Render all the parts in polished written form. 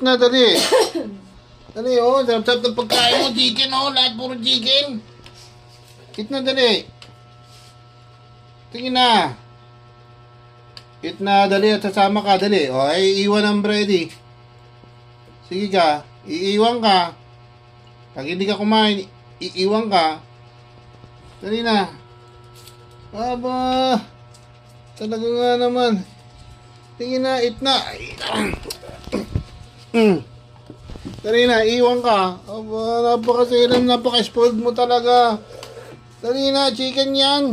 na, dali. Dali, oh. Sarap-sarap ng pagkain mo. Chicken, oh. Lahat puro chicken. Eat na, dali. Tingin na. Eat na, dali. At sasama ka, dali. O, ay iiwan ang Brady. Sige ka. Iiwan ka. Pag hindi ka kumain, iiwan ka. Dali na. Aba. Talaga nga naman. Tingin na, eat na. Dali na, iwan ka. Aba, napakasiram, napaka-spoiled mo talaga. Dali na, chicken yan.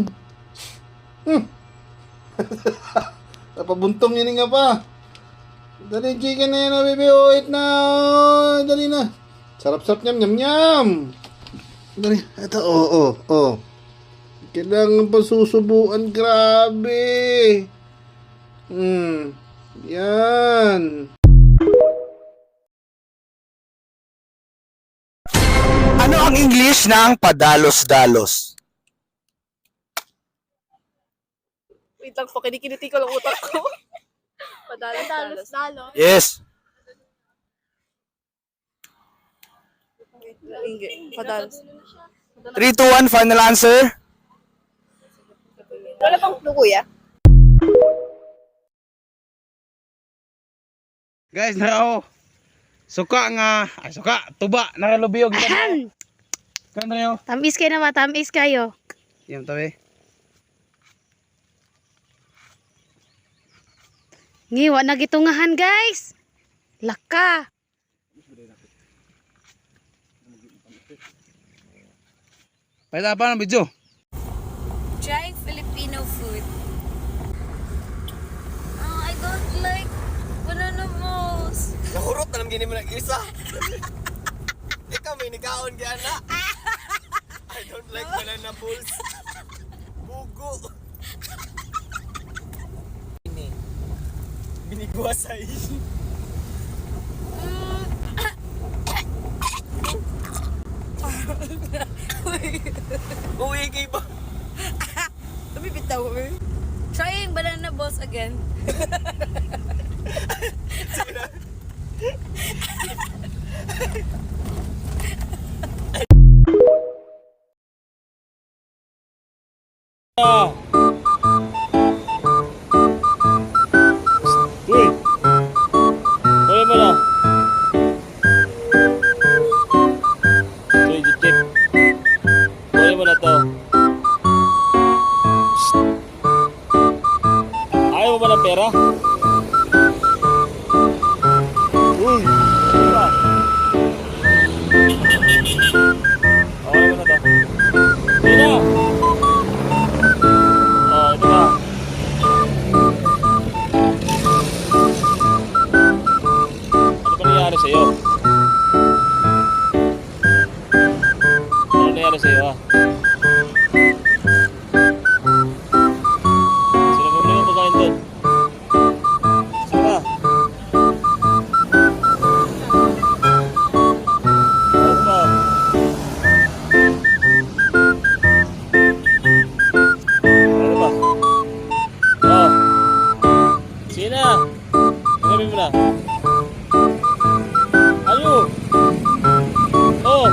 Napabuntong yun nga pa. Dali, chicken na yan, baby. Oh, eat na. Dali na. Sarap-sarap, nyam, nyam, nyam. Dali, ito, oh. Kailangan pa susubuan, grabe. Yan. Ano ang English ng padalos-dalos? Wait lang po, kinikiniti ko lang utak ko. Padalos-dalos. Yes. Padalos. 3, 2, 1, final answer. Wala pang clue, kuya. Guys, naro. Suka nga, tuba, nakalubiyog. Kano nyo? Tamis kayo naman, tamis kayo. Yan tabi. Ngiwa na gitungahan guys. Laka. Pahit apa ng video? Trying Filipino food. I don't like banana balls. Nahurot na lang gini mo nag-isa. Ikaw may nagaon kaya na. I don't like banana balls. Bugo. Binigwasay. Uwi kay ba? Sabi bitaw eh. Trying banana balls again. Uy! Kaya mo na. Uy, jip. Kaya mo na to. Ayaw mo ba ng pera? Uy! Pera. Ayaw mo na to. Hindi na! Oh, ito ba? Ano ba nangyari sa'yo? Ano nangyari sa'yo, ha? Sino bumili ng pagkain doon? Sino ba? Ano ba? Ano ba? Oh. Sino? Sabi mo na. Ano? Oh.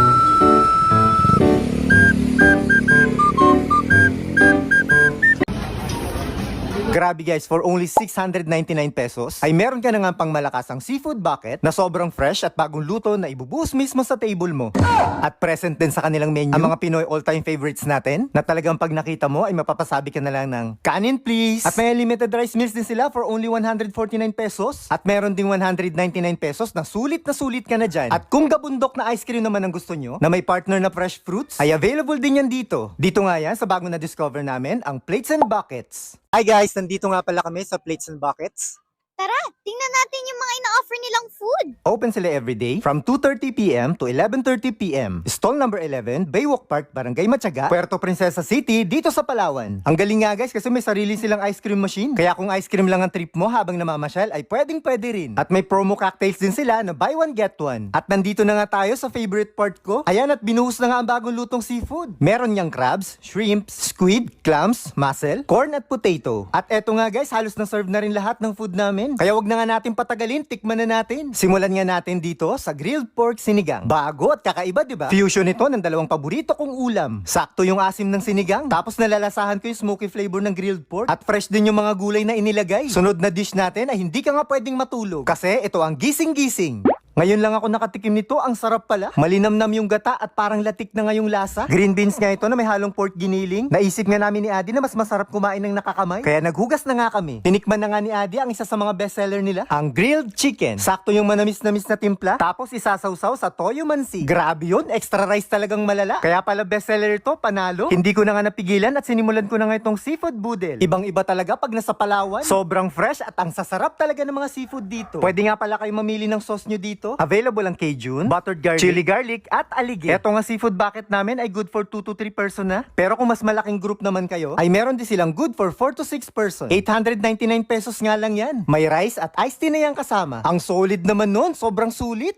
Grabe guys, for only 699 pesos ay meron ka na nga pang malakasang seafood bucket na sobrang fresh at bagong luto na ibubuhos mismo sa table mo. At present din sa kanilang menu ang mga Pinoy all-time favorites natin na talagang pag nakita mo ay mapapasabi ka na lang ng kanin please. At may limited rice meals din sila for only 149 pesos. At meron ding 199 pesos na sulit ka na dyan. At kung gabundok na ice cream naman ang gusto nyo na may partner na fresh fruits ay available din yan dito. Dito nga yan sa bagong na-discover namin ang Plates and Buckets. Hi guys, nandito nga pala kami sa Plates and Buckets. Tara, tingnan natin yung mga ina-offer nilang food. Open sila everyday from 2:30 p.m. to 11:30 p.m. Stall number 11, Baywalk Park, Barangay Matyaga, Puerto Princesa City, dito sa Palawan. Ang galing nga guys kasi may sarili silang ice cream machine. Kaya kung ice cream lang ang trip mo habang namamasyal ay pwede rin. At may promo cocktails din sila na buy one get one. At nandito na nga tayo sa favorite part ko. Ayan at binuhos na nga ang bagong lutong seafood. Meron niyang crabs, shrimps, squid, clams, mussel, corn at potato. At eto nga guys, halos na serve na rin lahat ng food namin. Kaya wag na nga natin patagalin, tikman na natin. Simulan hininga natin dito sa grilled pork sinigang. Bago at kakaiba, di ba? Fusion ito ng dalawang paborito kong ulam. Sakto yung asim ng sinigang, tapos nalalasahan ko yung smoky flavor ng grilled pork at fresh din yung mga gulay na inilagay. Sunod na dish natin ay hindi ka nga pwedeng matulog kasi ito ang gising-gising. Ngayon lang ako nakatikim nito, ang sarap pala. Malinamnam yung gata at parang latik na nga yung lasa. Green beans nga ito na may halong pork giniling. Naisip nga namin ni Adi na mas masarap kumain ng nakakamay. Kaya naghugas na nga kami. Tinikman na nga ni Adi ang isa sa mga bestseller nila, ang grilled chicken. Sakto yung manamis-namis na timpla, tapos isasawsaw sa toyo mansi. Grabe yun, extra rice talagang malala. Kaya pala bestseller ito, panalo. Hindi ko na nga napigilan at sinimulan ko na nga itong seafood boodle. Ibang-iba talaga pag nasa Palawan. Sobrang fresh at ang sasarap talaga ng mga seafood dito. Pwede nga pala kayo mamili ng sauce nyo dito. Available ang Cajun, buttered garlic, chili garlic, at aligid. Eto nga seafood bucket namin ay good for 2 to 3 person na. Pero kung mas malaking group naman kayo, ay meron din silang good for 4 to 6 person. 899 pesos nga lang yan. May rice at iced tea na yan kasama. Ang solid naman nun, sobrang sulit.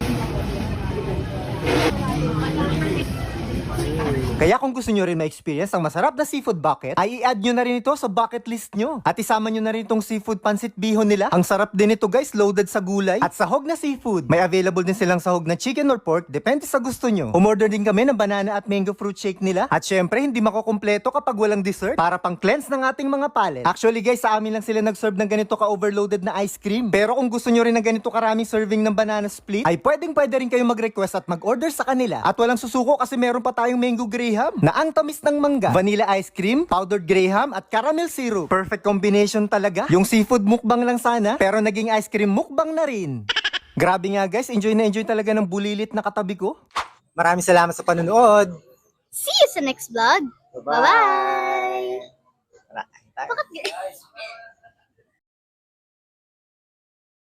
Kaya kung gusto nyo rin ma-experience ang masarap na seafood bucket, ay i-add nyo na rin ito sa bucket list nyo. At isama nyo na rin itong seafood pancit bihon nila. Ang sarap din ito guys, loaded sa gulay at sahog na seafood. May available din silang sahog na chicken or pork, depende sa gusto nyo. Umorder din kami ng banana at mango fruit shake nila. At syempre, hindi makukumpleto kapag walang dessert para pang cleanse ng ating mga palate. Actually guys, sa amin lang sila nag-serve ng ganito ka-overloaded na ice cream. Pero kung gusto nyo rin ng ganito karaming serving ng banana split, ay pwede rin kayo mag-request at mag-order sa kanila. At walang susuko kasi meron pa tayong mango graham na ang tamis ng mangga, vanilla ice cream, powdered graham at caramel syrup. Perfect combination talaga. Yung seafood mukbang lang sana, pero naging ice cream mukbang na rin. Grabe nga guys, enjoy na enjoy talaga ng bulilit na katabi ko. Maraming salamat sa panonood. See you sa next vlog. Bye-bye! Bye. Bakit